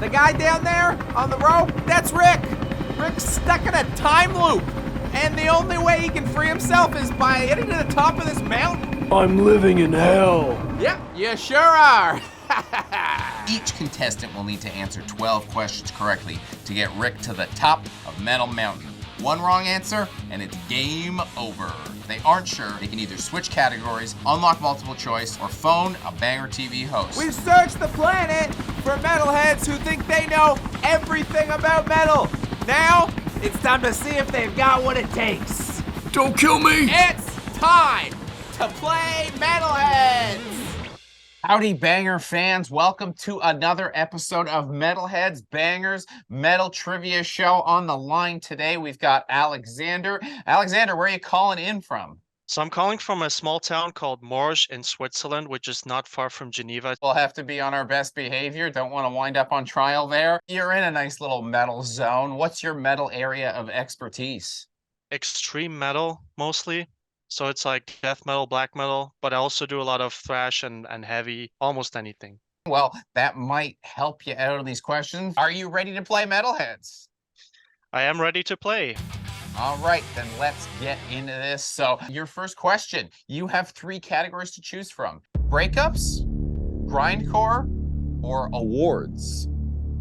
The guy down there on the rope, that's Rick. Rick's stuck in a time loop, and the only way he can free himself is by hitting to the top of this mountain. I'm living in hell. Yep, you sure are. Each contestant will need to answer 12 questions correctly to get Rick to the top of Metal Mountain. One wrong answer, and it's game over. If they aren't sure, they can either switch categories, unlock multiple choice, or phone a BangerTV host. We've searched the planet for metalheads who think they know everything about metal. Now, it's time to see if they've got what it takes. Don't kill me! It's time to play Metalheads! Howdy, Banger fans. Welcome to another episode of Metalheads, Bangers Metal Trivia Show. On the line today, we've got Alexander. Alexander, where are you calling in from? So I'm calling from a small town called Morges in Switzerland, which is not far from Geneva. We'll have to be on our best behavior. Don't want to wind up on trial there. You're in a nice little metal zone. What's your metal area of expertise? Extreme metal, mostly. So it's like death metal, black metal, but I also do a lot of thrash and heavy, almost anything. Well, that might help you out on these questions. Are you ready to play Metalheads? I am ready to play. All right, then let's get into this. So your first question, you have 3 categories to choose from. Breakups, grindcore, or awards.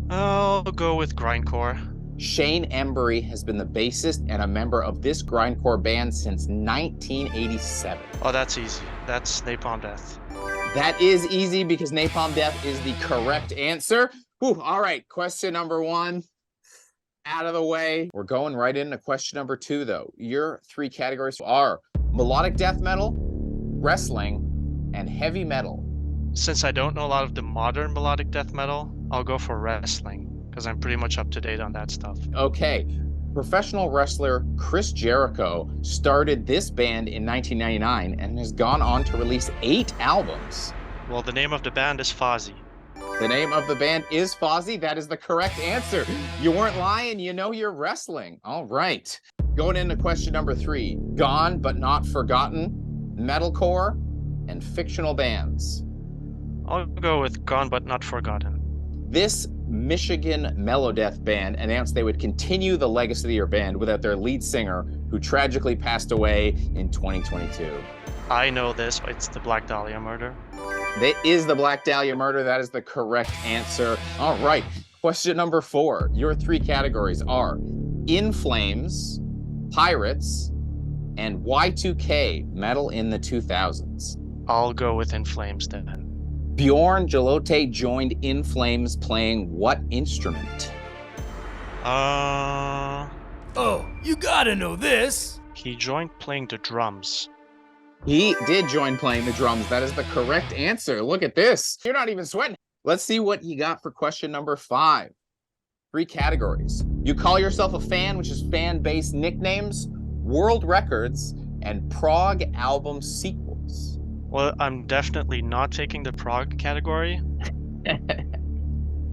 I'll go with grindcore. Shane Embury has been the bassist and a member of this grindcore band since 1987. Oh, that's easy. That's Napalm Death. That is easy because Napalm Death is the correct answer. Whew, all right, question number 1 out of the way. We're going right into question number 2, though. Your 3 categories are melodic death metal, wrestling, and heavy metal. Since I don't know a lot of the modern melodic death metal, I'll go for wrestling, because I'm pretty much up to date on that stuff. Okay, professional wrestler Chris Jericho started this band in 1999 and has gone on to release 8 albums. Well, the name of the band is Fozzy. The name of the band is Fozzy. That is the correct answer. You weren't lying. You know you're wrestling. All right. Going into question number 3. Gone but not forgotten, metalcore, and fictional bands. I'll go with Gone But Not Forgotten. This Michigan melodeath band announced they would continue the legacy of their band without their lead singer, who tragically passed away in 2022. I know this. It's the Black Dahlia murder. That is the Black Dahlia murder. That is the correct answer. All right. Question number 4. Your 3 categories are In Flames, Pirates, and Y2K, metal in the 2000s. I'll go with In Flames then. Bjorn Jalote joined In Flames playing what instrument? Oh, you gotta know this. He joined playing the drums. He did join playing the drums. That is the correct answer. Look at this. You're not even sweating. Let's see what you got for question number 5. 3 categories. You call yourself a fan, which is fan-based nicknames, world records, and prog album sequels. Well, I'm definitely not taking the prog category.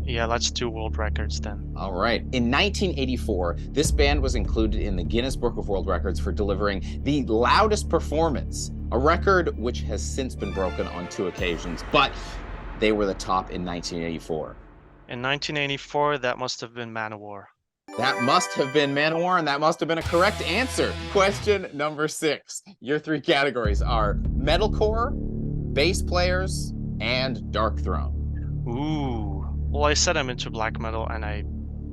Yeah, let's do world records then. All right. In 1984, this band was included in the Guinness Book of World Records for delivering the loudest performance, a record which has since been broken on 2 occasions, but they were the top in 1984. In 1984, that must have been Manowar. That must have been Manowar, and that must have been a correct answer. Question number 6. Your 3 categories are metalcore, bass players, and Darkthrone. Ooh. Well, I said I'm into black metal, and I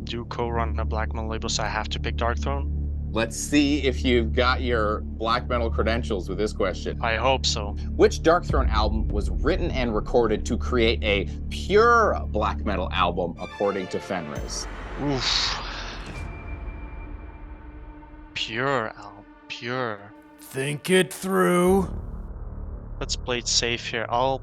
do co-run a black metal label, so I have to pick Darkthrone. Let's see if you've got your black metal credentials with this question. I hope so. Which Darkthrone album was written and recorded to create a pure black metal album, according to Fenriz? Oof. Pure, Al. Pure. Think it through. Let's play it safe here. I'll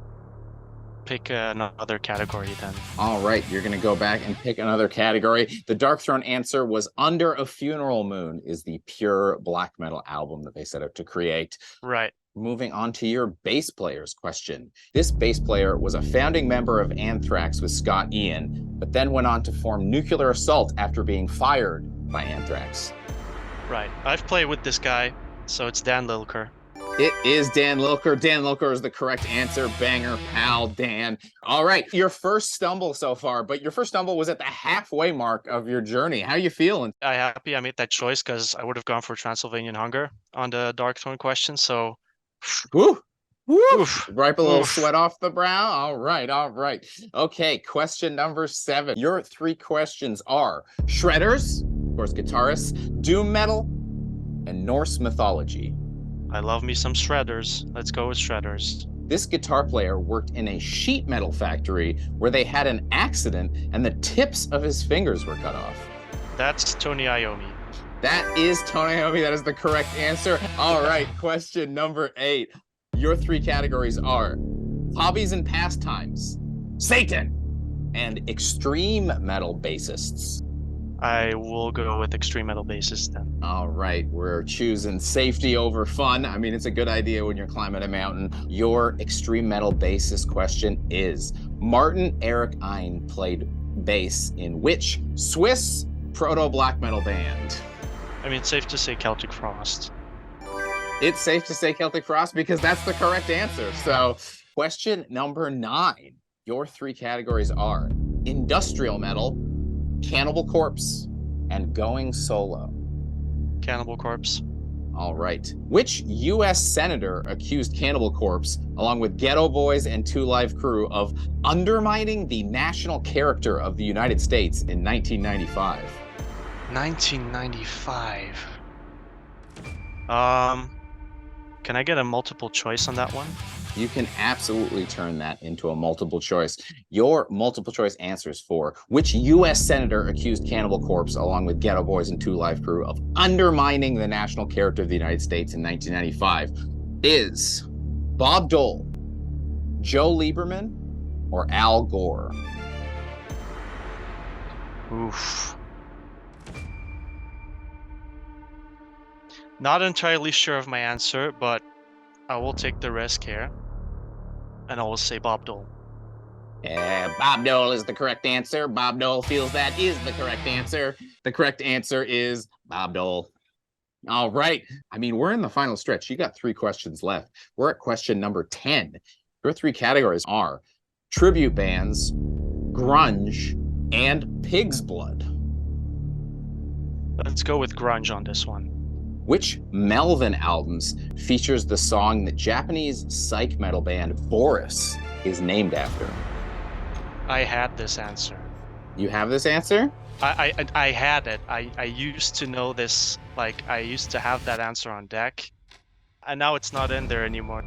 pick another category then. All right, you're going to go back and pick another category. The Darkthrone answer was Under a Funeral Moon is the pure black metal album that they set out to create. Right. Moving on to your bass players question. This bass player was a founding member of Anthrax with Scott Ian, but then went on to form Nuclear Assault after being fired by Anthrax. Right. I've played with this guy, so it's Dan Lilker. It is Dan Lilker. Dan Lilker is the correct answer. Banger, pal, Dan. All right, your first stumble so far, but your first stumble was at the halfway mark of your journey. How you feeling? I'm happy I made that choice because I would have gone for Transylvanian Hunger on the Dark Throne question. So, Woo! Woo! oof, Wipe a little oof. sweat off the brow. All right, all right. Okay, question number 7. Your 3 questions are shredders, of course, guitarists, doom metal, and Norse mythology. I love me some shredders. Let's go with shredders. This guitar player worked in a sheet metal factory where they had an accident and the tips of his fingers were cut off. That's Tony Iommi. That is Tony Iommi. That is the correct answer. All right, question number 8. Your 3 categories are hobbies and pastimes, Satan, and extreme metal bassists. I will go with extreme metal bassist then. All right, we're choosing safety over fun. I mean, it's a good idea when you're climbing a mountain. Your extreme metal bassist question is, Martin Eric Ein played bass in which Swiss proto-black metal band? I mean, it's safe to say Celtic Frost. It's safe to say Celtic Frost because that's the correct answer. So question number 9. Your 3 categories are industrial metal, Cannibal Corpse, and going solo. Cannibal Corpse. All right. Which U.S. senator accused Cannibal Corpse, along with Ghetto Boys and Two Live Crew, of undermining the national character of the United States in 1995? 1995. Can I get a multiple choice on that one? You can absolutely turn that into a multiple choice. Your multiple choice answers for which U.S. senator accused Cannibal Corpse, along with Ghetto Boys and Two Live Crew, of undermining the national character of the United States in 1995 is Bob Dole, Joe Lieberman, or Al Gore? Oof. Not entirely sure of my answer, but I will take the risk here. And I will say Bob Dole. Yeah, Bob Dole is the correct answer. Bob Dole feels that is the correct answer. The correct answer is Bob Dole. All right. I mean, we're in the final stretch. You got 3 questions left. We're at question number 10. Your 3 categories are tribute bands, grunge, and pig's blood. Let's go with grunge on this one. Which Melvin albums features the song that Japanese psych metal band Boris is named after? I had this answer. You have this answer? I had it. I used to know this, like I used to have that answer on deck. And now it's not in there anymore.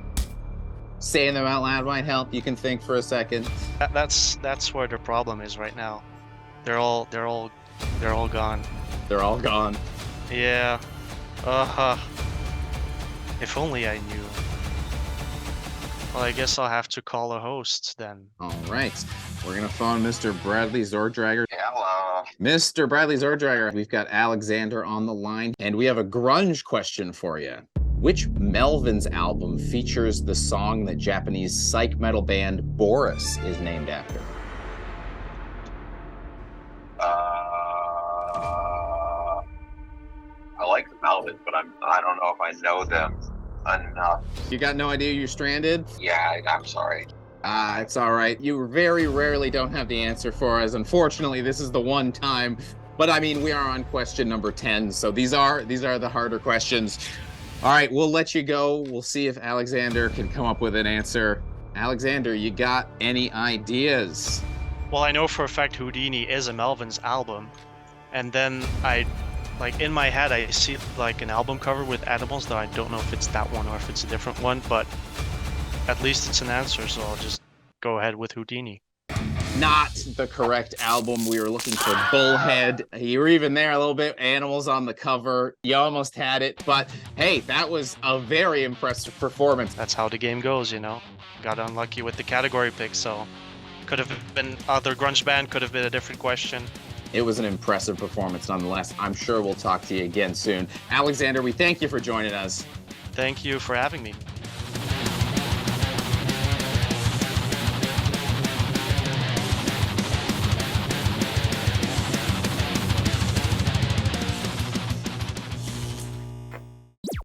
Saying them out loud might help. You can think for a second. That's where the problem is right now. They're all gone. They're all gone. Yeah. If only I knew. Well, I guess I'll have to call a host then. All right. We're going to phone Mr. Bradley Zordrager. Hello. Mr. Bradley Zordrager, we've got Alexander on the line, and we have a grunge question for you. Which Melvins album features the song that Japanese psych metal band Boris is named after? I like the Melvins, but I don't know if I know them enough. You got no idea you're stranded? Yeah, I'm sorry. It's all right. You very rarely don't have the answer for us. Unfortunately, this is the one time. But I mean, we are on question number 10, so these are the harder questions. All right, we'll let you go. We'll see if Alexander can come up with an answer. Alexander, you got any ideas? Well, I know for a fact Houdini is a Melvins album, and then like in my head I see like an album cover with animals, though I don't know if it's that one or if it's a different one, but at least it's an answer, so I'll just go ahead with Houdini. Not the correct album. We were looking for Bullhead. You were even there a little bit. Animals on the cover. You almost had it, but hey, that was a very impressive performance. That's how the game goes, you know. Got unlucky with the category pick, so could have been other grunge band, could have been a different question. It was an impressive performance nonetheless. I'm sure we'll talk to you again soon. Alexander, we thank you for joining us. Thank you for having me.